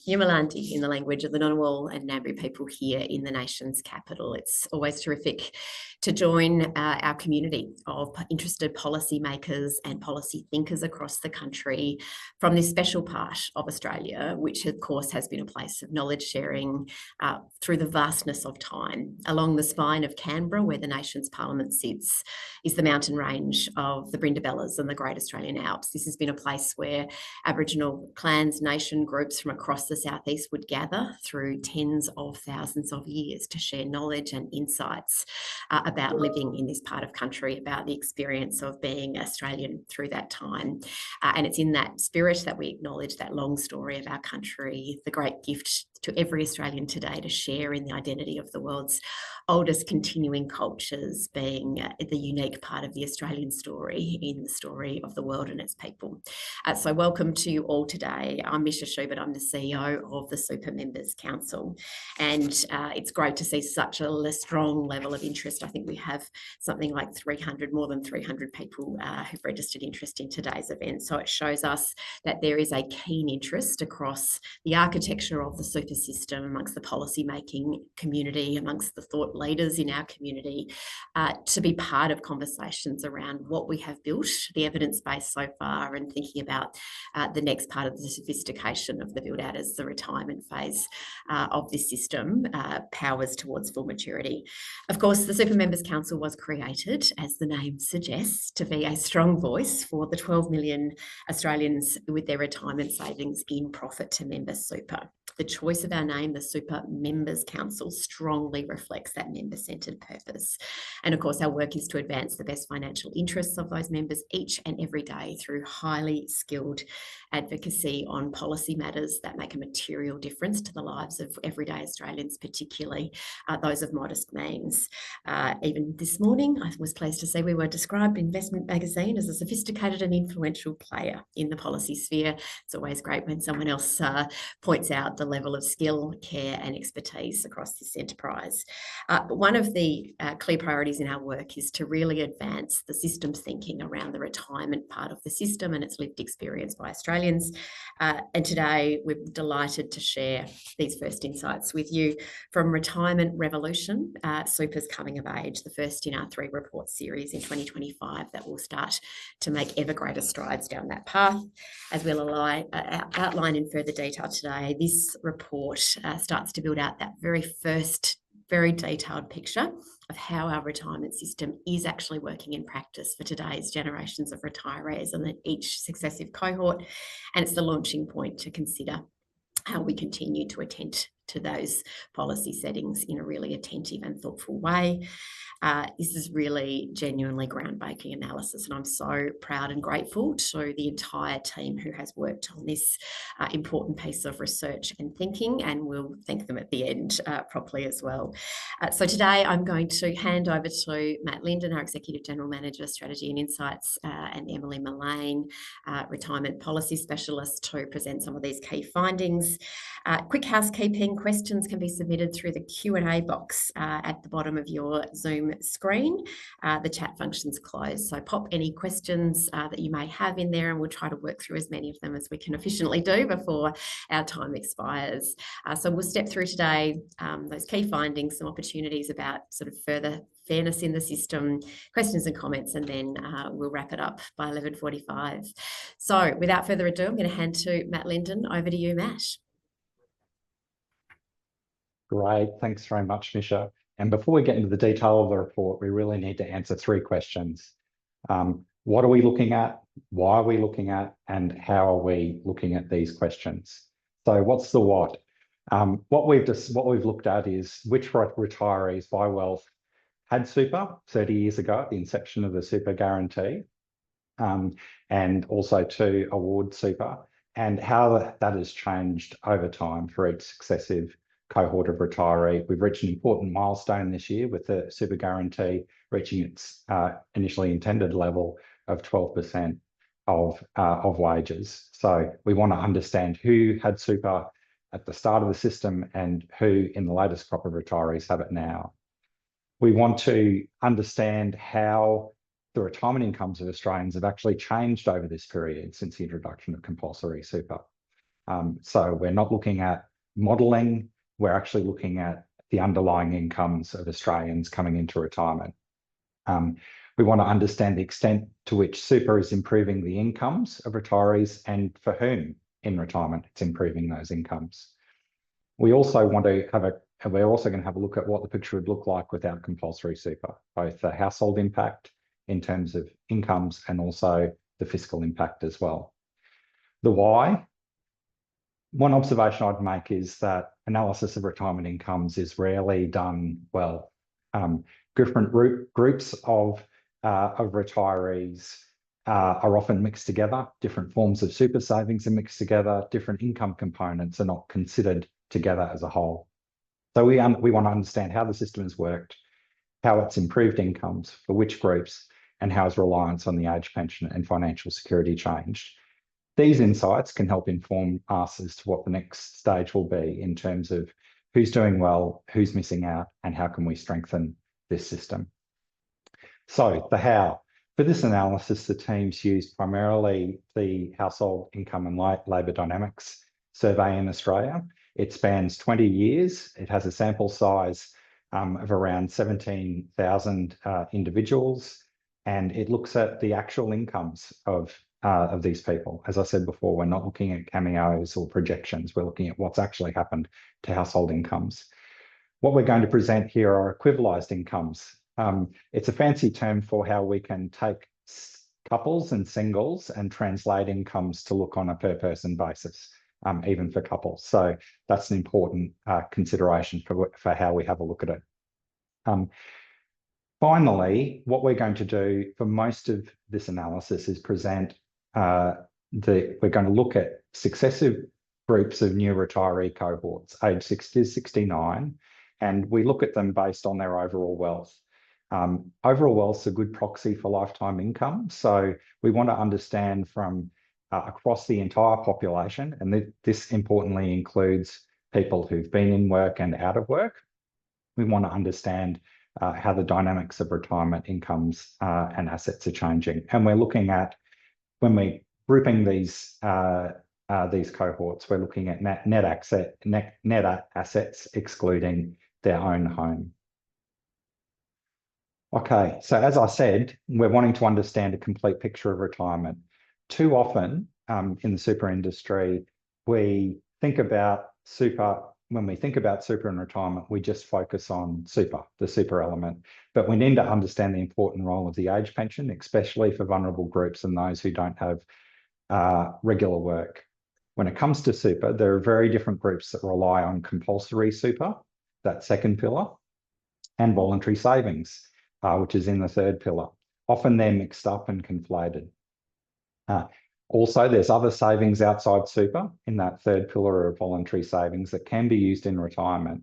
Yamalanti in the language of the Ngunnawal and Ngambri people here in the nation's capital. It's always terrific to join our community of interested policymakers and policy thinkers across the country from this special part of Australia, which of course has been a place of knowledge sharing through the vastness of time. Along the spine of Canberra, where the nation's parliament sits, is the mountain range of the Brindabellas and the Great Australian Alps. This has been a place where Aboriginal clans, nation groups from across the southeast would gather through tens of thousands of years to share knowledge and insights about living in this part of country, about the experience of being Australian through that time. And it's in that spirit that we acknowledge that long story of our country, the great gift to every Australian today to share in the identity of the world's oldest continuing cultures, being the unique part of the Australian story in the story of the world and its people. So welcome to you all today. I'm Misha Schubert, I'm the CEO of the Super Members Council, and it's great to see such a strong level of interest. I think we have something like more than 300 people who've registered interest in today's event. So it shows us that there is a keen interest across the architecture of the super system, amongst the policy making community, amongst the thought leaders in our community, to be part of conversations around what we have built, the evidence base so far, and thinking about the next part of the sophistication of the build out as the retirement phase of this system powers towards full maturity. Of course, the Super Members Council was created, as the name suggests, to be a strong voice for the 12 million Australians with their retirement savings in profit to member super. The choice of our name, the Super Members Council, strongly reflects that member-centred purpose. And of course, our work is to advance the best financial interests of those members each and every day through highly skilled advocacy on policy matters that make a material difference to the lives of everyday Australians, particularly those of modest means. Even this morning, I was pleased to see we were described in Investment Magazine as a sophisticated and influential player in the policy sphere. It's always great when someone else points out the level of skill, care and expertise across this enterprise. But one of the clear priorities in our work is to really advance the systems thinking around the retirement part of the system and its lived experience by Australians. And today we're delighted to share these first insights with you from Retirement Revolution, Super's Coming of Age, the first in our 3-report series in 2025 that will start to make ever greater strides down that path. As we'll outline in further detail today, this report starts to build out that very first, very detailed picture of how our retirement system is actually working in practice for today's generations of retirees and each successive cohort. And it's the launching point to consider how we continue to attend to those policy settings in a really attentive and thoughtful way. This is really genuinely groundbreaking analysis, and I'm so proud and grateful to the entire team who has worked on this important piece of research and thinking, and we'll thank them at the end properly as well. So today I'm going to hand over to Matt Linden, our Executive General Manager, Strategy and Insights, and Emily Mullane, Retirement Policy Specialist, to present some of these key findings. Quick housekeeping: questions can be submitted through the Q&A box at the bottom of your Zoom screen. The chat function's closed, so pop any questions that you may have in there and we'll try to work through as many of them as we can efficiently do before our time expires. So we'll step through today those key findings, some opportunities about sort of further fairness in the system, questions and comments, and then we'll wrap it up by 11:45. So without further ado, I'm going to hand to Matt Linden. Over to you, Matt. Great, thanks very much, Misha. And before we get into the detail of the report, we really need to answer 3 questions. What are we looking at? Why are we looking at? And how are we looking at these questions? So what's the what? What we've looked at is which retirees by wealth had super 30 years ago at the inception of the super guarantee, and also to award super, and how that has changed over time for each successive cohort of retiree. We've reached an important milestone this year with the super guarantee reaching its initially intended level of 12% of wages. So we want to understand who had super at the start of the system and who in the latest crop of retirees have it now. We want to understand how the retirement incomes of Australians have actually changed over this period since the introduction of compulsory super. So we're not looking at modelling, we're actually looking at the underlying incomes of Australians coming into retirement. We want to understand the extent to which super is improving the incomes of retirees and for whom in retirement it's improving those incomes. We also want to have we're also going to have a look at what the picture would look like without compulsory super, both the household impact in terms of incomes and also the fiscal impact as well. The why. One observation I'd make is that analysis of retirement incomes is rarely done well. Different groups of retirees are often mixed together. Different forms of super savings are mixed together. Different income components are not considered together as a whole. So we want to understand how the system has worked, how it's improved incomes for which groups, and how has reliance on the age pension and financial security changed. These insights can help inform us as to what the next stage will be in terms of who's doing well, who's missing out, and how can we strengthen this system. So the how. For this analysis, the teams used primarily the Household Income and Labour Dynamics survey in Australia. It spans 20 years. It has a sample size of around 17,000 individuals, and it looks at the actual incomes of these people. As I said before, we're not looking at cameos or projections. We're looking at what's actually happened to household incomes. What we're going to present here are equivalised incomes. It's a fancy term for how we can take couples and singles and translate incomes to look on a per person basis, even for couples. So that's an important consideration for how we have a look at it. Finally, what we're going to do for most of this analysis is present we're going to look at successive groups of new retiree cohorts, age 60 to 69, and we look at them based on their overall wealth. Overall wealth is a good proxy for lifetime income. So we want to understand from across the entire population, and this importantly includes people who've been in work and out of work. We want to understand how the dynamics of retirement incomes and assets are changing. And we're looking at, when we're grouping these cohorts, we're looking at net assets excluding their own home. Okay, so as I said, we're wanting to understand a complete picture of retirement. Too often in the super industry, we think about super, when we think about super and retirement, we just focus on super, the super element. But we need to understand the important role of the age pension, especially for vulnerable groups and those who don't have regular work. When it comes to super, there are very different groups that rely on compulsory super, that second pillar, and voluntary savings, which is in the third pillar. Often they're mixed up and conflated. Also, there's other savings outside super in that third pillar of voluntary savings that can be used in retirement.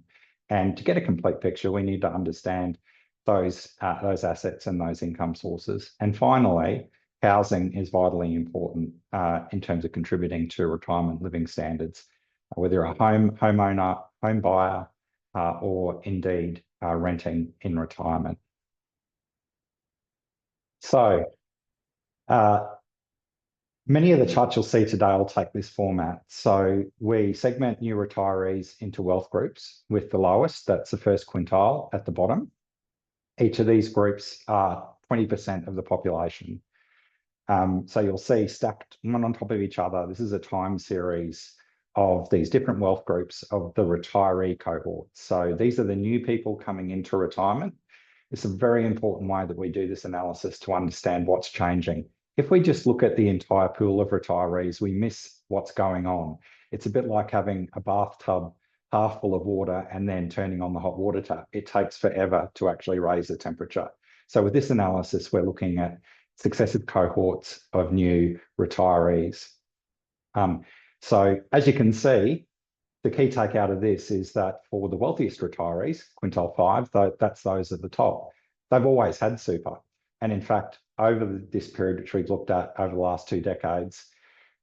And to get a complete picture, we need to understand those assets and those income sources. And finally, housing is vitally important in terms of contributing to retirement living standards, whether you're a homeowner, home buyer, or indeed renting in retirement. So, many of the charts you'll see today will take this format. So we segment new retirees into wealth groups with the lowest, that's the first quintile at the bottom. Each of these groups are 20% of the population. So you'll see stacked one on top of each other. This is a time series of these different wealth groups of the retiree cohort. So these are the new people coming into retirement. It's a very important way that we do this analysis to understand what's changing. If we just look at the entire pool of retirees, we miss what's going on. It's a bit like having a bathtub half full of water and then turning on the hot water tap. It takes forever to actually raise the temperature. So with this analysis, we're looking at successive cohorts of new retirees. So as you can see, the key take out of this is that for the wealthiest retirees, quintile 5, that's those at the top, they've always had super. And in fact, over this period, which we've looked at over the last 2 decades,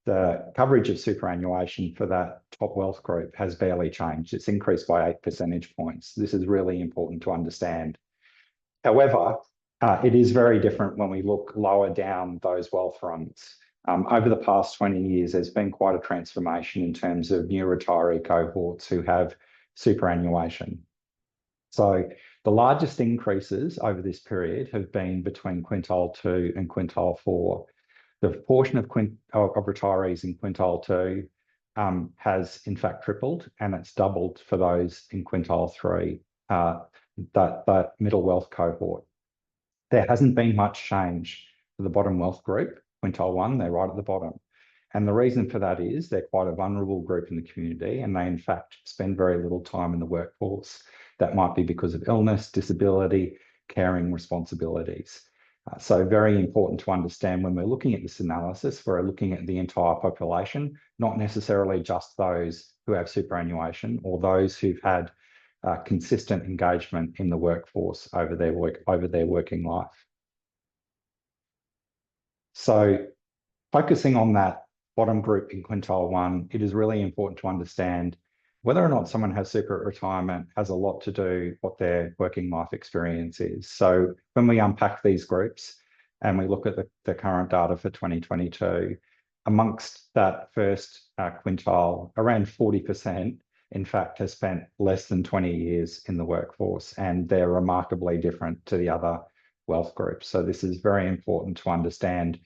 the coverage of superannuation for that top wealth group has barely changed. It's increased by 8 percentage points. This is really important to understand. However, it is very different when we look lower down those wealth rungs. Over the past 20 years, there's been quite a transformation in terms of new retiree cohorts who have superannuation. So the largest increases over this period have been between quintile 2 and quintile 4. The proportion of retirees in quintile 2 has in fact tripled, and it's doubled for those in quintile 3, that middle wealth cohort. There hasn't been much change for the bottom wealth group, quintile 1, they're right at the bottom. And the reason for that is they're quite a vulnerable group in the community, and they in fact spend very little time in the workforce. That might be because of illness, disability, caring responsibilities. So very important to understand when we're looking at this analysis, we're looking at the entire population, not necessarily just those who have superannuation or those who've had consistent engagement in the workforce over their working life. So focusing on that bottom group in quintile 1, it is really important to understand whether or not someone has super at retirement has a lot to do what their working life experience is. So when we unpack these groups and we look at the current data for 2022, amongst that first quintile, around 40% in fact has spent less than 20 years in the workforce, and they're remarkably different to the other wealth groups. So this is very important to understand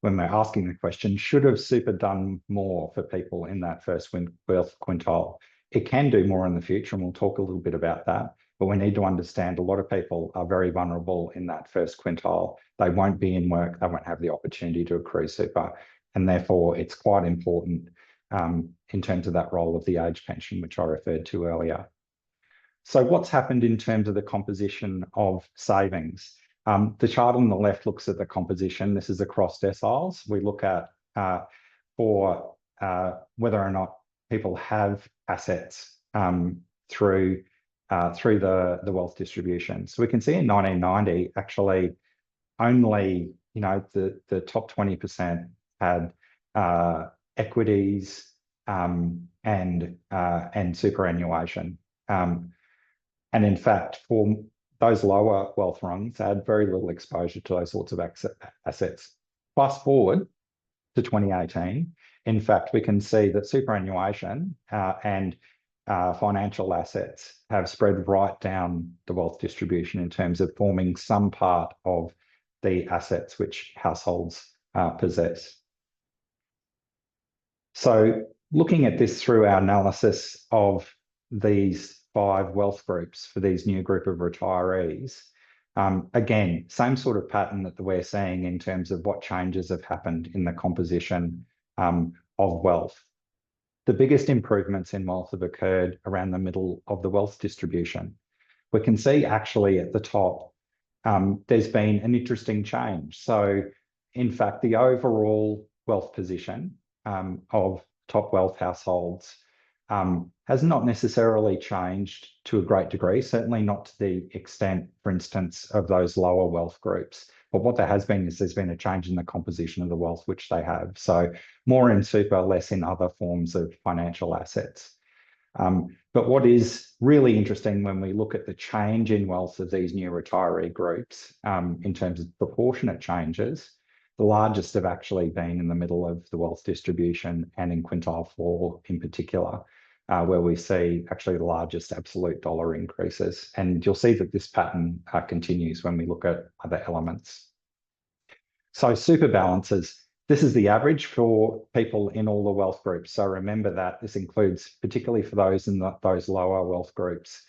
when we're asking the question, should have super done more for people in that first wealth quintile? It can do more in the future, and we'll talk a little bit about that. But we need to understand a lot of people are very vulnerable in that first quintile. They won't be in work, they won't have the opportunity to accrue super. And therefore, it's quite important in terms of that role of the age pension, which I referred to earlier. So what's happened in terms of the composition of savings? The chart on the left looks at the composition. This is across deciles. We look at for whether or not people have assets through the wealth distribution. So we can see in 1990, actually, only the top 20% had equities and superannuation. And in fact, for those lower wealth rungs had very little exposure to those sorts of assets. Fast forward to 2018, in fact, we can see that superannuation and financial assets have spread right down the wealth distribution in terms of forming some part of the assets which households possess. So looking at this through our analysis of these 5 wealth groups for these new group of retirees, again, same sort of pattern that we're seeing in terms of what changes have happened in the composition of wealth. The biggest improvements in wealth have occurred around the middle of the wealth distribution. We can see actually at the top, there's been an interesting change. So in fact, the overall wealth position of top wealth households has not necessarily changed to a great degree, certainly not to the extent, for instance, of those lower wealth groups. But what there has been is there's been a change in the composition of the wealth which they have. So more in super, less in other forms of financial assets. But what is really interesting when we look at the change in wealth of these new retiree groups in terms of proportionate changes, the largest have actually been in the middle of the wealth distribution and in quintile 4 in particular, where we see actually the largest absolute dollar increases. And you'll see that this pattern continues when we look at other elements. So super balances. This is the average for people in all the wealth groups. So remember that this includes, particularly for those in those lower wealth groups,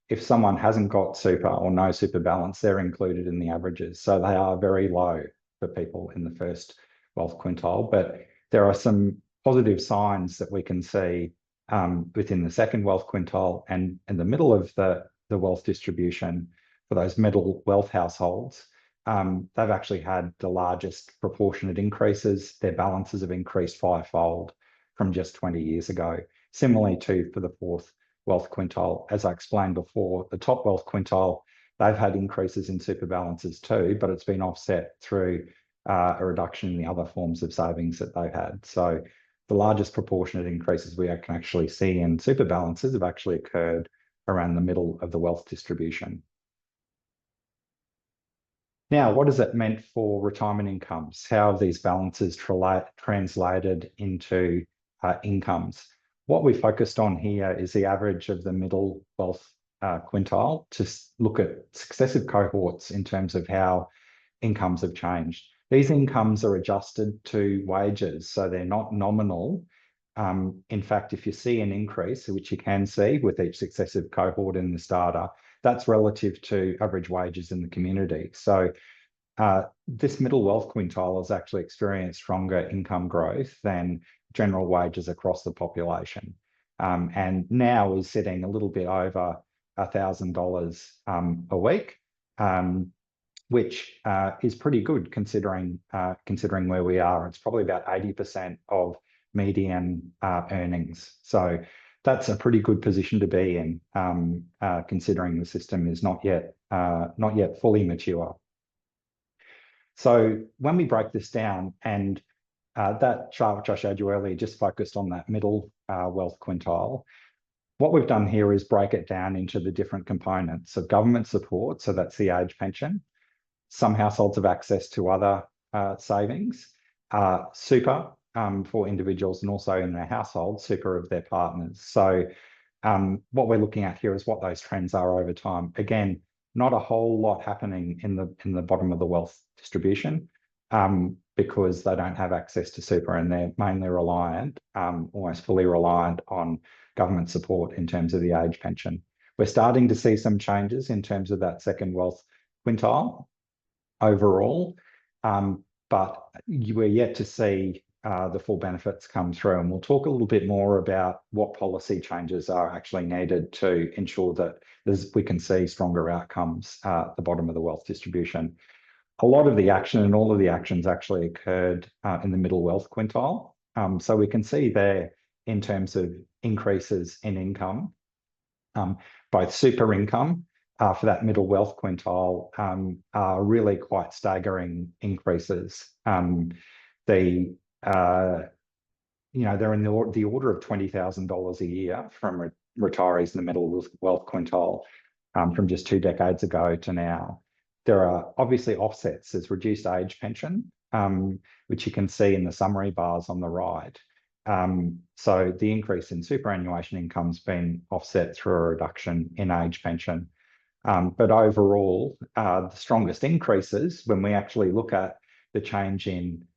if someone hasn't got super or no super balance, they're included in the averages. So they are very low for people in the first wealth quintile. But there are some positive signs that we can see within the second wealth quintile and in the middle of the wealth distribution for those middle wealth households. They've actually had the largest proportionate increases. Their balances have increased 5-fold from just 20 years ago. Similarly too for the fourth wealth quintile. As I explained before, the top wealth quintile, they've had increases in super balances too, but it's been offset through a reduction in the other forms of savings that they've had. So the largest proportionate increases we can actually see in super balances have actually occurred around the middle of the wealth distribution. Now, what has it meant for retirement incomes? How have these balances translated into incomes? What we focused on here is the average of the middle wealth quintile to look at successive cohorts in terms of how incomes have changed. These incomes are adjusted to wages, so they're not nominal. In fact, if you see an increase, which you can see with each successive cohort in this data, that's relative to average wages in the community. So this middle wealth quintile has actually experienced stronger income growth than general wages across the population. And now is sitting a little bit over $1,000 a week, which is pretty good considering where we are. It's probably about 80% of median earnings. So that's a pretty good position to be in, considering the system is not yet fully mature. So when we break this down, and that chart which I showed you earlier just focused on that middle wealth quintile, what we've done here is break it down into the different components of government support. So that's the age pension. Some households have access to other savings, super for individuals, and also in their household, super of their partners. So what we're looking at here is what those trends are over time. Again, not a whole lot happening in the bottom of the wealth distribution because they don't have access to super, and they're mainly reliant, almost fully reliant on government support in terms of the age pension. We're starting to see some changes in terms of that second wealth quintile overall, but we're yet to see the full benefits come through. And we'll talk a little bit more about what policy changes are actually needed to ensure that we can see stronger outcomes at the bottom of the wealth distribution. A lot of the action and all of the actions actually occurred in the middle wealth quintile. So we can see there in terms of increases in income, both super income for that middle wealth quintile are really quite staggering increases. They're in the order of $20,000 a year from retirees in the middle wealth quintile from just 2 decades ago to now. There are obviously offsets. There's reduced age pension, which you can see in the summary bars on the right. So the increase in superannuation income's been offset through a reduction in age pension. But overall, the strongest increases, when we actually look at the change in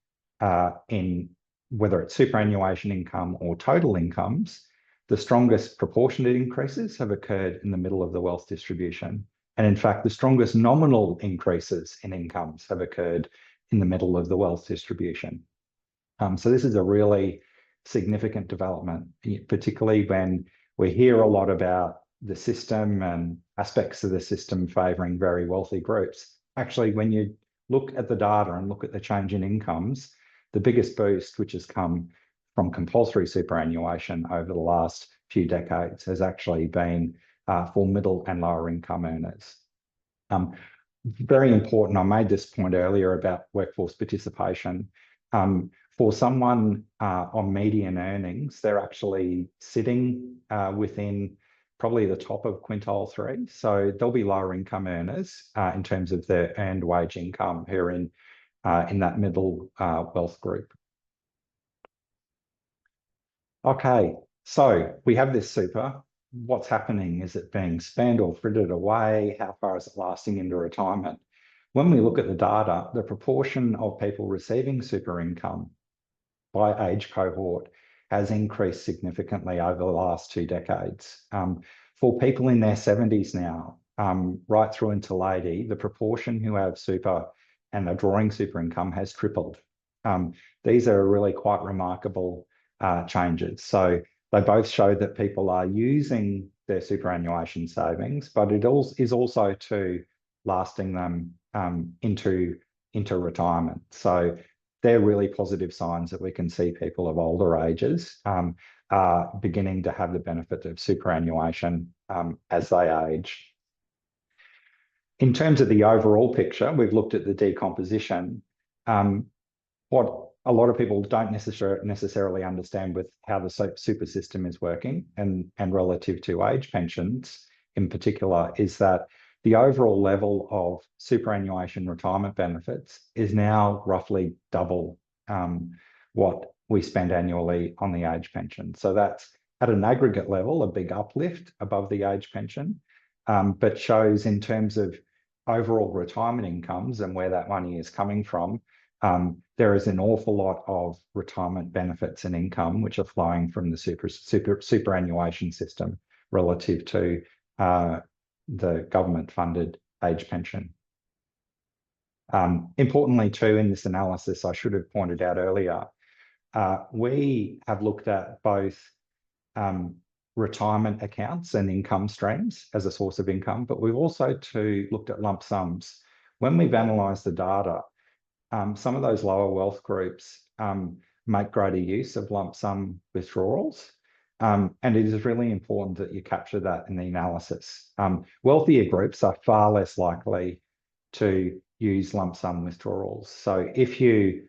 whether it's superannuation income or total incomes, the strongest proportionate increases have occurred in the middle of the wealth distribution. And in fact, the strongest nominal increases in incomes have occurred in the middle of the wealth distribution. So this is a really significant development, particularly when we hear a lot about the system and aspects of the system favouring very wealthy groups. Actually, when you look at the data and look at the change in incomes, the biggest boost, which has come from compulsory superannuation over the last few decades, has actually been for middle and lower income earners. Very important, I made this point earlier about workforce participation. For someone on median earnings, they're actually sitting within probably the top of quintile 3. So there'll be lower income earners in terms of their earned wage income who are in that middle wealth group. Okay, so we have this super. What's happening? Is it being spent or frittered away? How far is it lasting into retirement? When we look at the data, the proportion of people receiving super income by age cohort has increased significantly over the last 2 decades. For people in their 70s now, right through into 80, the proportion who have super and are drawing super income has tripled. These are really quite remarkable changes. So they both show that people are using their superannuation savings, but it is also to lasting them into retirement. So they're really positive signs that we can see people of older ages are beginning to have the benefit of superannuation as they age. In terms of the overall picture, we've looked at the decomposition. What a lot of people don't necessarily understand with how the super system is working and relative to age pensions in particular is that the overall level of superannuation retirement benefits is now roughly double what we spend annually on the age pension. So that's at an aggregate level, a big uplift above the age pension, but shows in terms of overall retirement incomes and where that money is coming from, there is an awful lot of retirement benefits and income which are flowing from the superannuation system relative to the government-funded age pension. Importantly too, in this analysis, I should have pointed out earlier, we have looked at both retirement accounts and income streams as a source of income, but we've also too looked at lump sums. When we've analysed the data, some of those lower wealth groups make greater use of lump sum withdrawals, and it is really important that you capture that in the analysis. Wealthier groups are far less likely to use lump sum withdrawals. So if you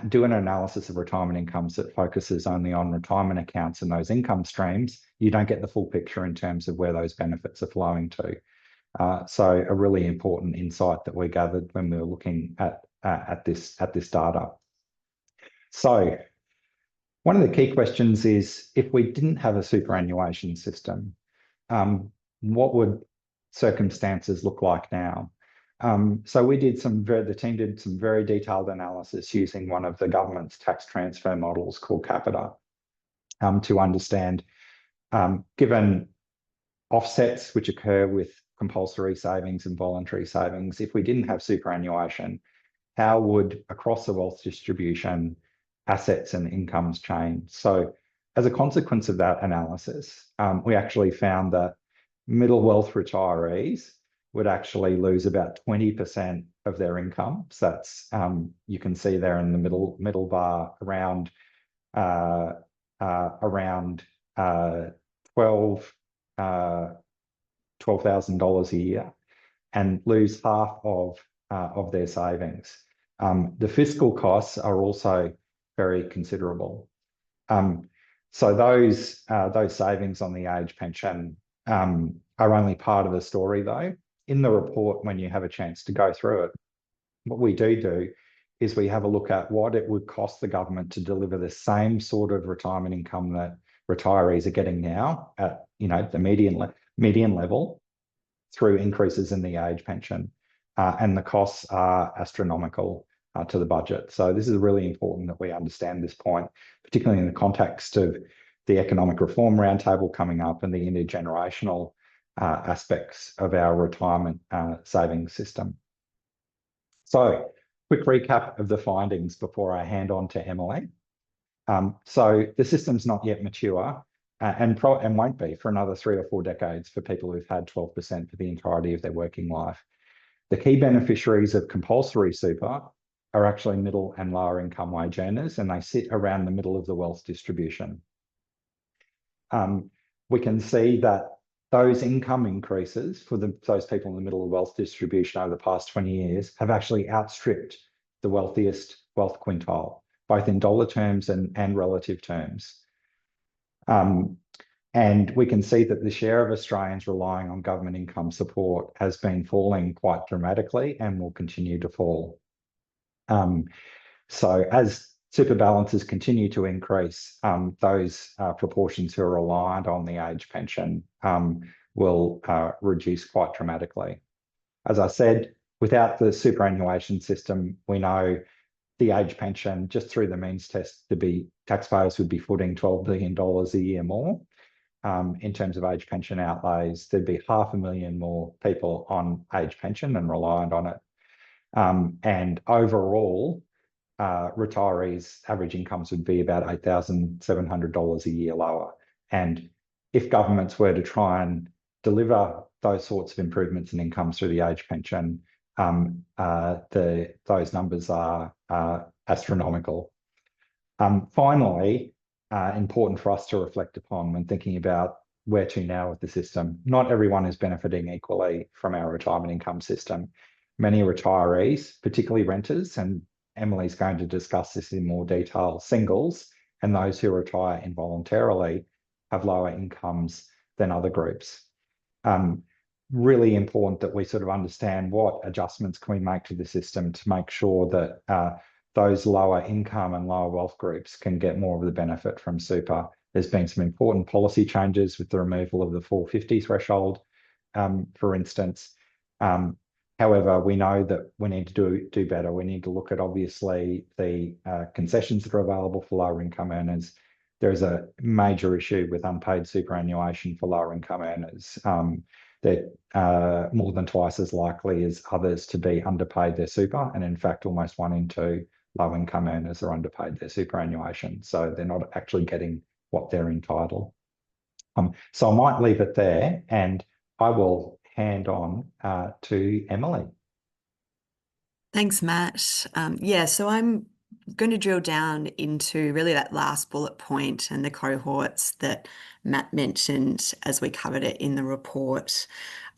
do an analysis of retirement incomes that focuses only on retirement accounts and those income streams, you don't get the full picture in terms of where those benefits are flowing to. So a really important insight that we gathered when we were looking at this data. So one of the key questions is, if we didn't have a superannuation system, what would circumstances look like now? So we did the team did some very detailed analysis using one of the government's tax transfer models called Capita, to understand, given offsets which occur with compulsory savings and voluntary savings, if we didn't have superannuation, how would, across the wealth distribution, assets and incomes change? So as a consequence of that analysis, we actually found that middle wealth retirees would actually lose about 20% of their income. So that's, you can see there in the middle bar, around $12,000 a year, and lose half of their savings. The fiscal costs are also very considerable. So those savings on the age pension are only part of the story, though. In the report, when you have a chance to go through it, what we do is we have a look at what it would cost the government to deliver the same sort of retirement income that retirees are getting now at, the median level, through increases in the age pension, and the costs are astronomical to the budget. So this is really important that we understand this point, particularly in the context of the Economic Reform Roundtable coming up and the intergenerational aspects of our retirement savings system. So, quick recap of the findings before I hand on to Emily. So the system's not yet mature, and won't be for another 3 or 4 decades for people who've had 12% for the entirety of their working life. The key beneficiaries of compulsory super are actually middle and lower income wage earners, and they sit around the middle of the wealth distribution. We can see that those income increases for those people in the middle of wealth distribution over the past 20 years have actually outstripped the wealthiest wealth quintile, both in dollar terms and relative terms. And we can see that the share of Australians relying on government income support has been falling quite dramatically and will continue to fall. So as super balances continue to increase, those proportions who are reliant on the age pension will reduce quite dramatically. As I said, without the superannuation system, we know the age pension, just through the means test, taxpayers would be footing $12 billion a year more. In terms of age pension outlays, there'd be 500,000 more people on age pension and reliant on it. And overall, retirees' average incomes would be about $8,700 a year lower. And if governments were to try and deliver those sorts of improvements in incomes through the age pension, those numbers are astronomical. Finally, important for us to reflect upon when thinking about where to now with the system. Not everyone is benefiting equally from our retirement income system. Many retirees, particularly renters, and Emily's going to discuss this in more detail, singles and those who retire involuntarily, have lower incomes than other groups. really important that we sort of understand what adjustments can we make to the system to make sure that those lower income and lower wealth groups can get more of the benefit from super. There's been some important policy changes with the removal of the 450 threshold, for instance. However, we know that we need to do better. We need to look at, obviously, the concessions that are available for lower income earners. There's a major issue with unpaid superannuation for lower income earners. They're more than twice as likely as others to be underpaid their super. And in fact, almost 1 in 2 low income earners are underpaid their superannuation. So they're not actually getting what they're entitled. So I might leave it there, and I will hand on to Emily. Thanks, Matt. Yeah, so I'm going to drill down into really that last bullet point and the cohorts that Matt mentioned as we covered it in the report.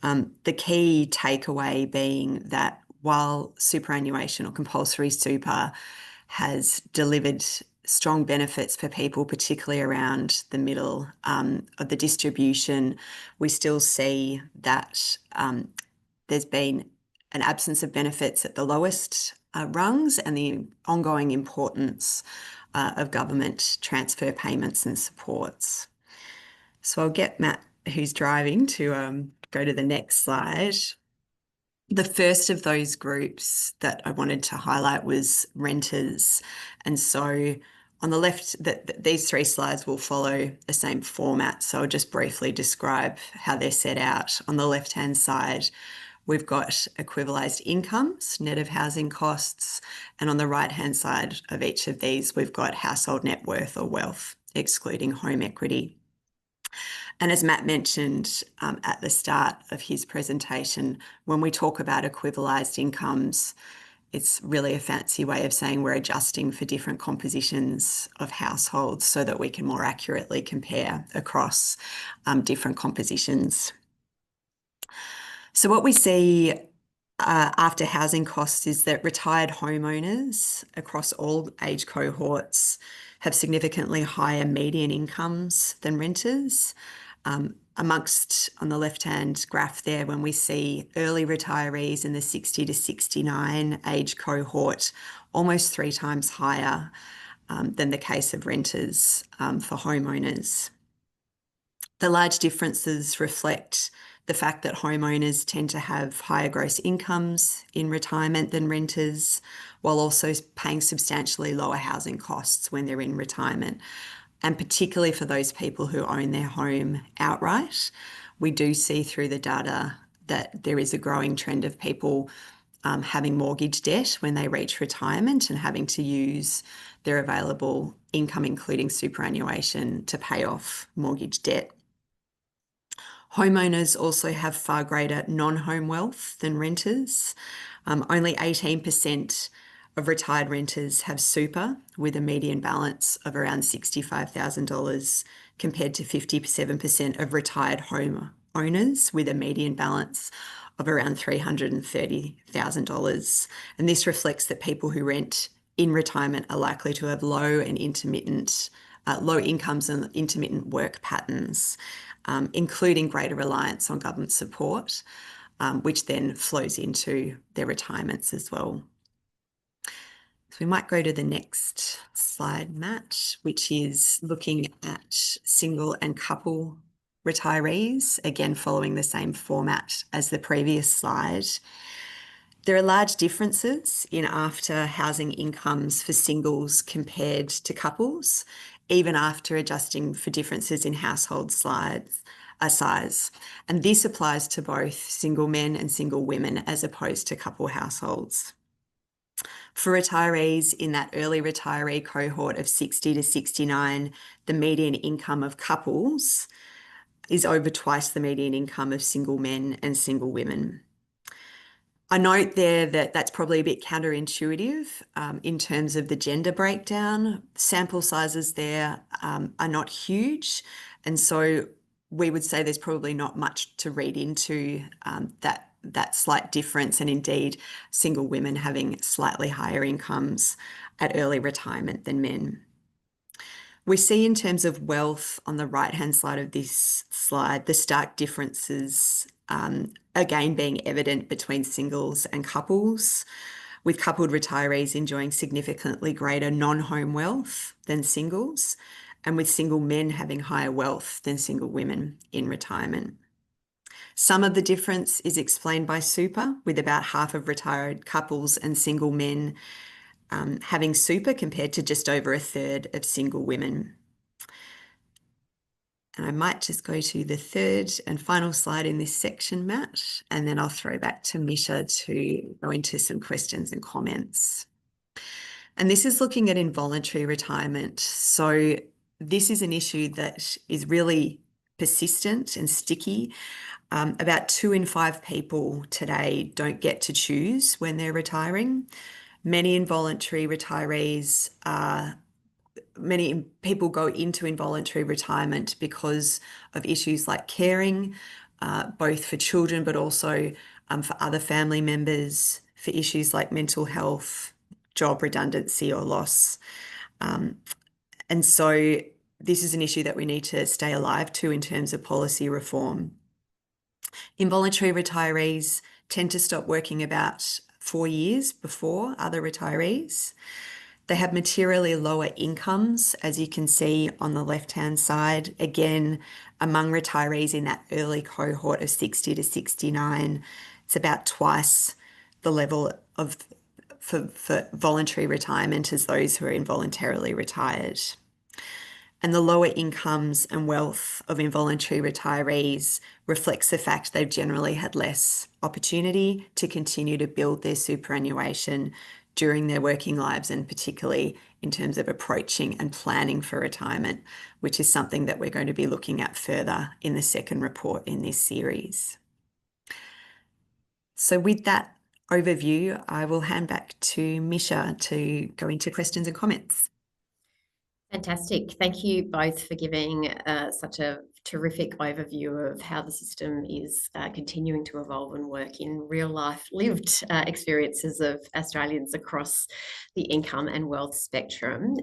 The key takeaway being that while superannuation or compulsory super has delivered strong benefits for people, particularly around the middle of the distribution, we still see that there's been an absence of benefits at the lowest rungs and the ongoing importance of government transfer payments and supports. So I'll get Matt, who's driving, to go to the next slide. The first of those groups that I wanted to highlight was renters. And so on the left, these 3 slides will follow the same format. So I'll just briefly describe how they're set out. On the left-hand side, we've got equivalised incomes, net of housing costs. And on the right-hand side of each of these, we've got household net worth or wealth, excluding home equity. And as Matt mentioned at the start of his presentation, when we talk about equivalised incomes, it's really a fancy way of saying we're adjusting for different compositions of households so that we can more accurately compare across different compositions. So what we see after housing costs is that retired homeowners across all age cohorts have significantly higher median incomes than renters. Amongst, on the left-hand graph there, when we see early retirees in the 60 to 69 age cohort, almost 3 times higher than the case of renters for homeowners. The large differences reflect the fact that homeowners tend to have higher gross incomes in retirement than renters, while also paying substantially lower housing costs when they're in retirement. And particularly for those people who own their home outright, we do see through the data that there is a growing trend of people having mortgage debt when they reach retirement and having to use their available income, including superannuation, to pay off mortgage debt. Homeowners also have far greater non-home wealth than renters. Only 18% of retired renters have super, with a median balance of around $65,000, compared to 57% of retired home owners with a median balance of around $330,000. And this reflects that people who rent in retirement are likely to have low incomes and intermittent work patterns, including greater reliance on government support, which then flows into their retirements as well. So we might go to the next slide, Matt, which is looking at single and couple retirees, again following the same format as the previous slide. There are large differences in after housing incomes for singles compared to couples, even after adjusting for differences in household size. And this applies to both single men and single women as opposed to couple households. For retirees in that early retiree cohort of 60 to 69, the median income of couples is over twice the median income of single men and single women. I note there that that's probably a bit counterintuitive in terms of the gender breakdown. Sample sizes there are not huge, and so we would say there's probably not much to read into that slight difference, and indeed single women having slightly higher incomes at early retirement than men. We see in terms of wealth on the right-hand side of this slide, the stark differences again being evident between singles and couples, with coupled retirees enjoying significantly greater non-home wealth than singles, and with single men having higher wealth than single women in retirement. Some of the difference is explained by super, with about half of retired couples and single men having super compared to just over a third of single women. And I might just go to the third and final slide in this section, Matt, and then I'll throw back to Misha to go into some questions and comments. And this is looking at involuntary retirement. So this is an issue that is really persistent and sticky. About 2 in 5 people today don't get to choose when they're retiring. Many people go into involuntary retirement because of issues like caring, both for children, but also for other family members, for issues like mental health, job redundancy or loss. And so this is an issue that we need to stay alive to in terms of policy reform. Involuntary retirees tend to stop working about 4 years before other retirees. They have materially lower incomes, as you can see on the left-hand side. Again, among retirees in that early cohort of 60 to 69, it's about twice the level of for voluntary retirement as those who are involuntarily retired. And the lower incomes and wealth of involuntary retirees reflects the fact they've generally had less opportunity to continue to build their superannuation during their working lives, and particularly in terms of approaching and planning for retirement, which is something that we're going to be looking at further in the second report in this series. So with that overview, I will hand back to Misha to go into questions and comments. Fantastic. Thank you both for giving such a terrific overview of how the system is continuing to evolve and work in real life lived experiences of Australians across the income and wealth spectrum.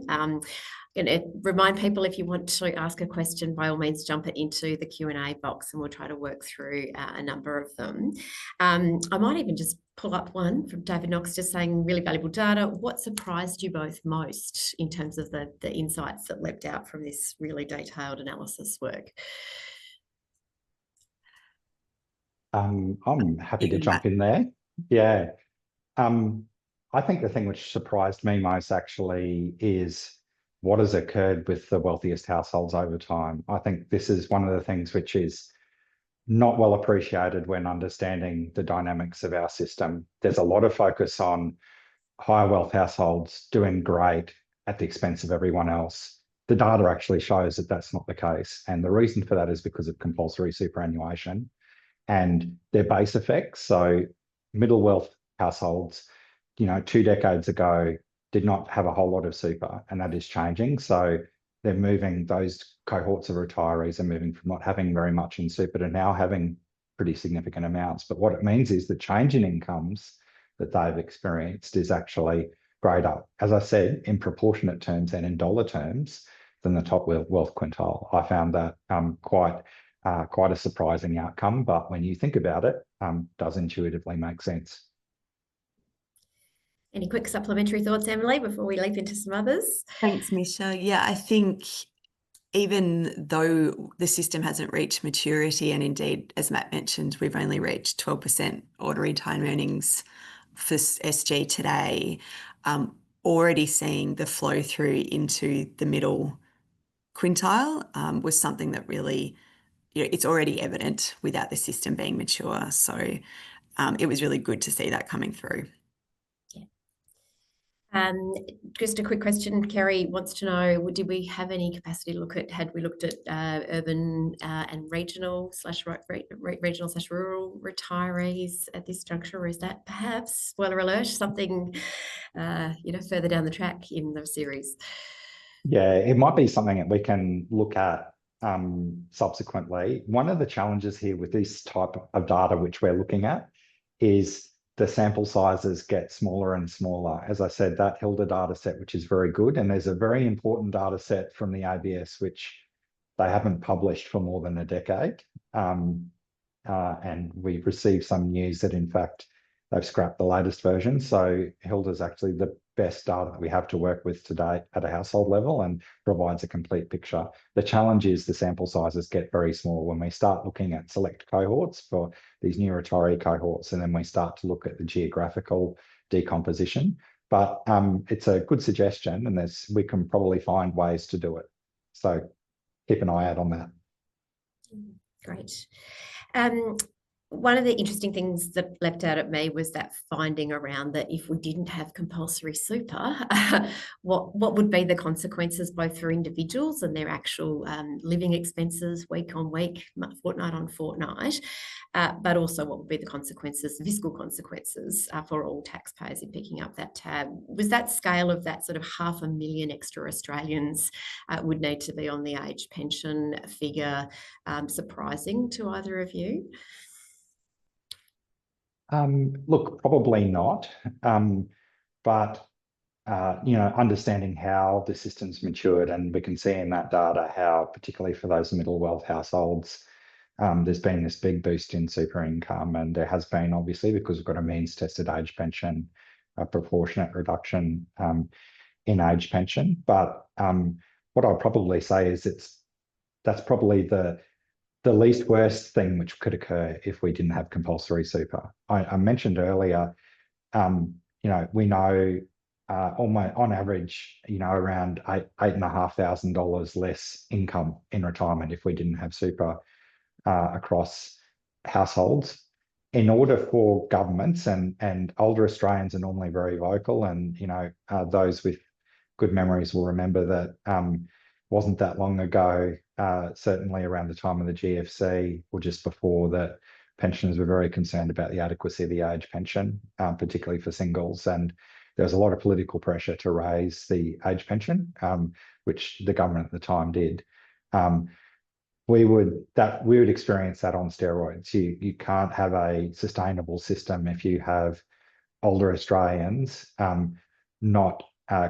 Going to remind people, if you want to ask a question, by all means jump it into the Q&A box and we'll try to work through a number of them. I might even just pull up one from David Knox, just saying really valuable data. What surprised you both most in terms of the insights that leapt out from this really detailed analysis work? I'm happy to jump in there. Yeah. I think the thing which surprised me most actually is what has occurred with the wealthiest households over time. I think this is one of the things which is not well appreciated when understanding the dynamics of our system. There's a lot of focus on higher wealth households doing great at the expense of everyone else. The data actually shows that that's not the case. And the reason for that is because of compulsory superannuation and their base effects. So middle wealth households, 2 decades ago, did not have a whole lot of super, and that is changing. So they're moving, those cohorts of retirees are moving from not having very much in super to now having pretty significant amounts. But what it means is the change in incomes that they've experienced is actually greater, as I said, in proportionate terms and in dollar terms than the top wealth quintile. I found that quite a surprising outcome, but when you think about it, does intuitively make sense. Any quick supplementary thoughts, Emily, before we leap into some others? Thanks, Misha. Yeah, I think even though the system hasn't reached maturity, and indeed, as Matt mentioned, we've only reached 12% ordinary time earnings for SG today, already seeing the flow through into the middle quintile was something that really, it's already evident without the system being mature. So it was really good to see that coming through. Just a quick question. Kerry wants to know, did we have any capacity to look at, had we looked at urban and regional slash rural retirees at this juncture, or is that perhaps, spoiler alert, something further down the track in the series? Yeah, it might be something that we can look at subsequently. One of the challenges here with this type of data which we're looking at is the sample sizes get smaller and smaller. As I said, that Hilda data set, which is very good, and there's a very important data set from the ABS, which they haven't published for more than a decade. And we've received some news that, in fact, they've scrapped the latest version. So Hilda's actually the best data that we have to work with today at a household level and provides a complete picture. The challenge is the sample sizes get very small when we start looking at select cohorts for these new retiree cohorts, and then we start to look at the geographical decomposition. But it's a good suggestion, and we can probably find ways to do it. So keep an eye out on that. Great. One of the interesting things that leapt out at me was that finding around that if we didn't have compulsory super, what would be the consequences both for individuals and their actual living expenses week on week, fortnight on fortnight, but also what would be the consequences, fiscal consequences for all taxpayers in picking up that tab. Was that scale of that sort of 500,000 extra Australians would need to be on the age pension figure surprising to either of you? Look, probably not. But understanding how the system's matured, and we can see in that data how, particularly for those middle wealth households, there's been this big boost in super income, and there has been, obviously, because we've got a means tested age pension, a proportionate reduction in age pension. But what I'll probably say is that's probably the least worst thing which could occur if we didn't have compulsory super. I mentioned earlier, we know on average, around $8,500 less income in retirement if we didn't have super across households. In order for governments, and older Australians are normally very vocal, and those with good memories will remember that wasn't that long ago, certainly around the time of the GFC or just before, that pensioners were very concerned about the adequacy of the age pension, particularly for singles. And there was a lot of political pressure to raise the age pension, which the government at the time did. We would experience that on steroids. You can't have a sustainable system if you have older Australians not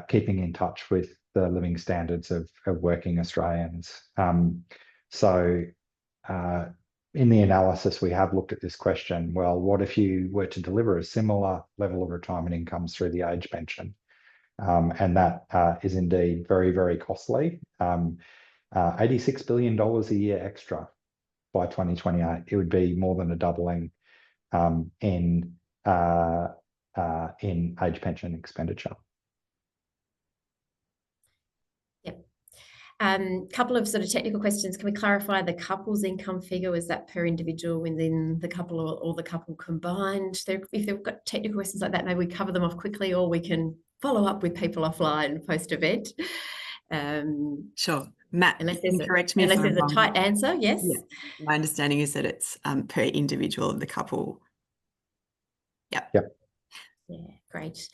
keeping in touch with the living standards of working Australians. So in the analysis, we have looked at this question. Well, what if you were to deliver a similar level of retirement incomes through the age pension? And that is indeed very, very costly. $86 billion a year extra by 2028. It would be more than a doubling in age pension expenditure. Couple of sort of technical questions. Can we clarify the couple's income figure? Was that per individual within the couple, or the couple combined? If they've got technical questions like that, maybe we cover them off quickly, or we can follow up with people offline post-event. Sure. Matt, unless there's correct me unless there's a tight answer, yes? Yeah. My understanding is that it's per individual of the couple. Yep. Yeah, great.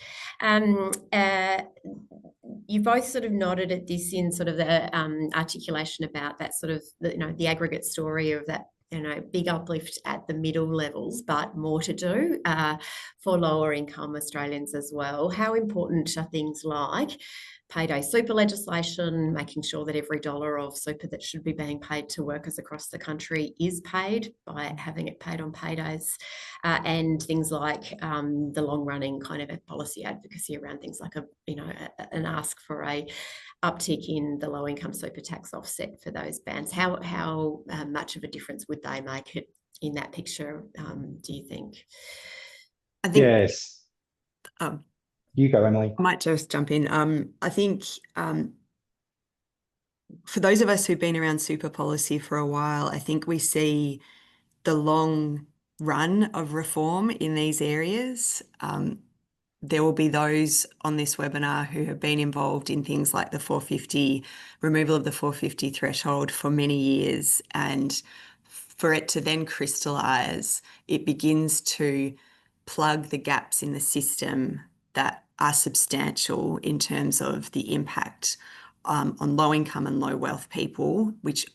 You both sort of nodded at this in sort of the articulation about that sort of the aggregate story of that big uplift at the middle levels, but more to do for lower income Australians as well. How important are things like payday super legislation, making sure that every dollar of super that should be being paid to workers across the country is paid by having it paid on paydays, and things like the long-running kind of policy advocacy around things like an ask for a uptick in the low-income super tax offset for those bands. How much of a difference would they make it in that picture, do you think? I think yes. You go, Emily. I might just jump in. I think for those of us who've been around super policy for a while, I think we see the long run of reform in these areas. There will be those on this webinar who have been involved in things like the 450, removal of the 450 threshold for many years. And for it to then crystallise, it begins to plug the gaps in the system that are substantial in terms of the impact on low income and low wealth people, which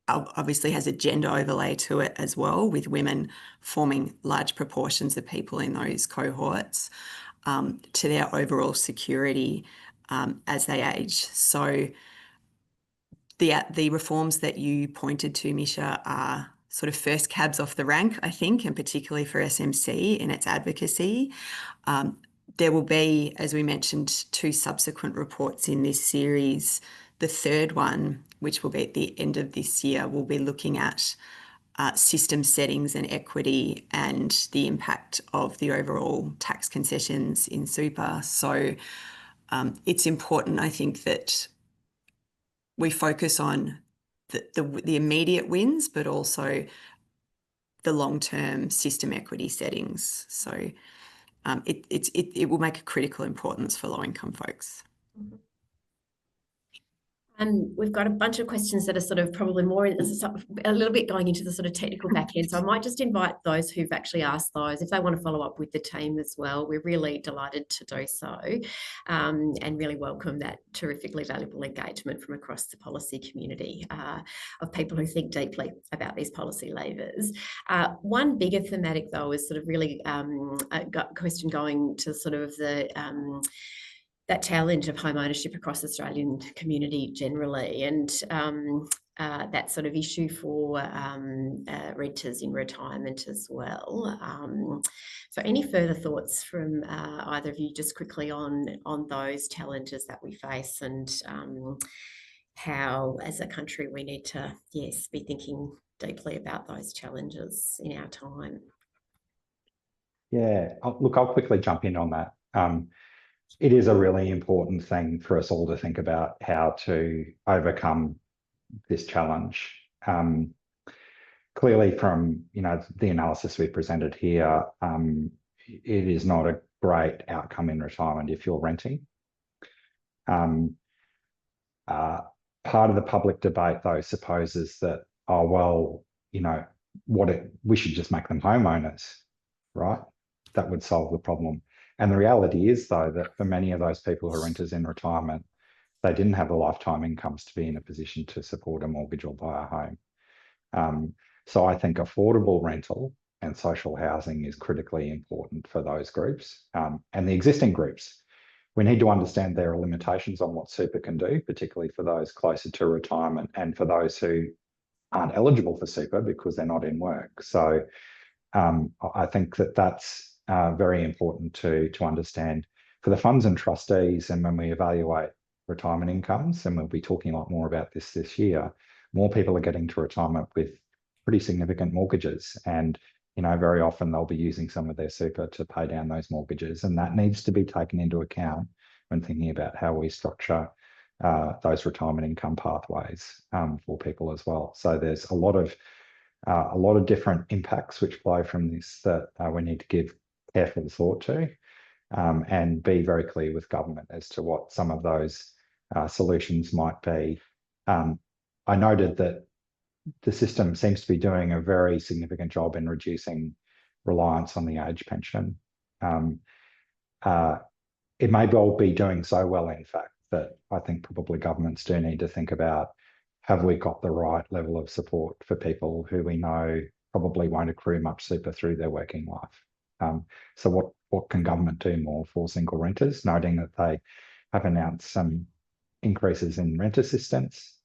obviously has a gender overlay to it as well, with women forming large proportions of people in those cohorts, to their overall security as they age. So the reforms that you pointed to, Misha, are sort of first cabs off the rank, I think, and particularly for SMC in its advocacy. There will be, as we mentioned, 2 subsequent reports in this series. The third one, which will be at the end of this year, will be looking at system settings and equity and the impact of the overall tax concessions in super. So it's important, I think, that we focus on the immediate wins, but also the long-term system equity settings. So it will make a critical importance for low-income folks. We've got a bunch of questions that are sort of probably more a little bit going into the sort of technical back end. So I might just invite those who've actually asked those, if they want to follow up with the team as well. We're really delighted to do so, and really welcome that terrifically valuable engagement from across the policy community of people who think deeply about these policy levers. One bigger thematic though is sort of really got a question going to sort of the that challenge of home ownership across the Australian community generally, and that sort of issue for renters in retirement as well. So any further thoughts from either of you just quickly on those challenges that we face, and how as a country we need to, yes, be thinking deeply about those challenges in our time? Yeah, look, I'll quickly jump in on that. It is a really important thing for us all to think about how to overcome this challenge. Clearly from, the analysis we presented here, it is not a great outcome in retirement if you're renting. Part of the public debate though supposes that, oh, well, we should just make them homeowners, right? That would solve the problem. And the reality is, though, that for many of those people who are renters in retirement, they didn't have the lifetime incomes to be in a position to support a mortgage or buy a home. So I think affordable rental and social housing is critically important for those groups, and the existing groups. We need to understand there are limitations on what super can do, particularly for those closer to retirement and for those who aren't eligible for super because they're not in work. So I think that that's very important to understand for the funds and trustees. And when we evaluate retirement incomes, and we'll be talking a lot more about this year, more people are getting to retirement with pretty significant mortgages, and very often they'll be using some of their super to pay down those mortgages, and that needs to be taken into account when thinking about how we structure those retirement income pathways for people as well. So there's a lot of different impacts which flow from this that we need to give careful thought to, and be very clear with government as to what some of those solutions might be. I noted that the system seems to be doing a very significant job in reducing reliance on the age pension. It may well be doing so well, in fact, that I think probably governments do need to think about, have we got the right level of support for people who we know probably won't accrue much super through their working life? So what can government do more for single renters, noting that they have announced some increases in rent assistance,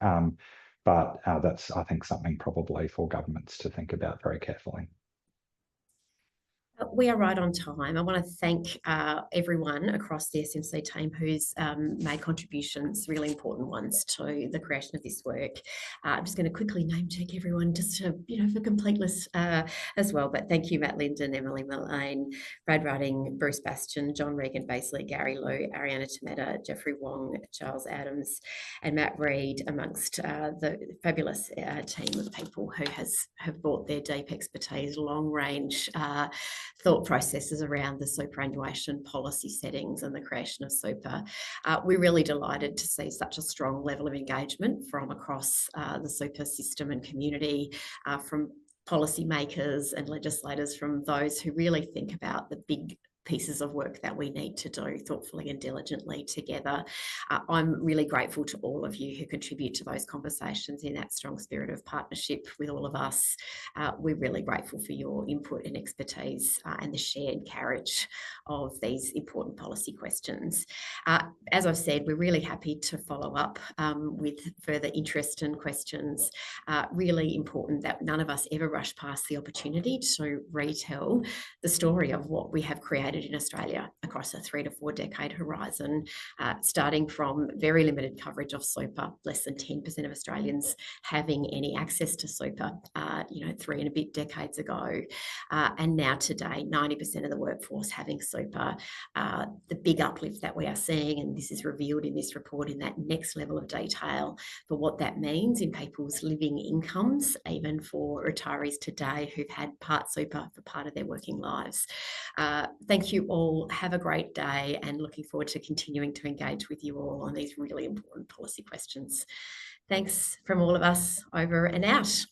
but that's, I think, something probably for governments to think about very carefully. We are right on time. I want to thank everyone across the SMC team who's made contributions, really important ones, to the creation of this work. I'm just going to quickly name check everyone just to, for completeness as well. But thank you, Matt Linden, Emily Mullane, Brad Rudding, Bruce Bastian, John Regan Basley, Gary Lowe, Ariana Tameta, Jeffrey Wong, Charles Adams, and Matt Reid, amongst the fabulous team of people who have brought their deep expertise, long range thought processes around the superannuation policy settings and the creation of super. We're really delighted to see such a strong level of engagement from across the super system and community, from policymakers and legislators, from those who really think about the big pieces of work that we need to do thoughtfully and diligently together. I'm really grateful to all of you who contribute to those conversations in that strong spirit of partnership with all of us. We're really grateful for your input and expertise and the shared carriage of these important policy questions. As I've said, we're really happy to follow up with further interest and questions. Really important that none of us ever rush past the opportunity to retell the story of what we have created in Australia across a 3 to 4 decade horizon, starting from very limited coverage of super, less than 10% of Australians having any access to super, 3 and a bit decades ago, and now today, 90% of the workforce having super. The big uplift that we are seeing, and this is revealed in this report in that next level of detail for what that means in people's living incomes, even for retirees today who've had part super for part of their working lives. Thank you all. Have a great day, and looking forward to continuing to engage with you all on these really important policy questions. Thanks from all of us. Over and out.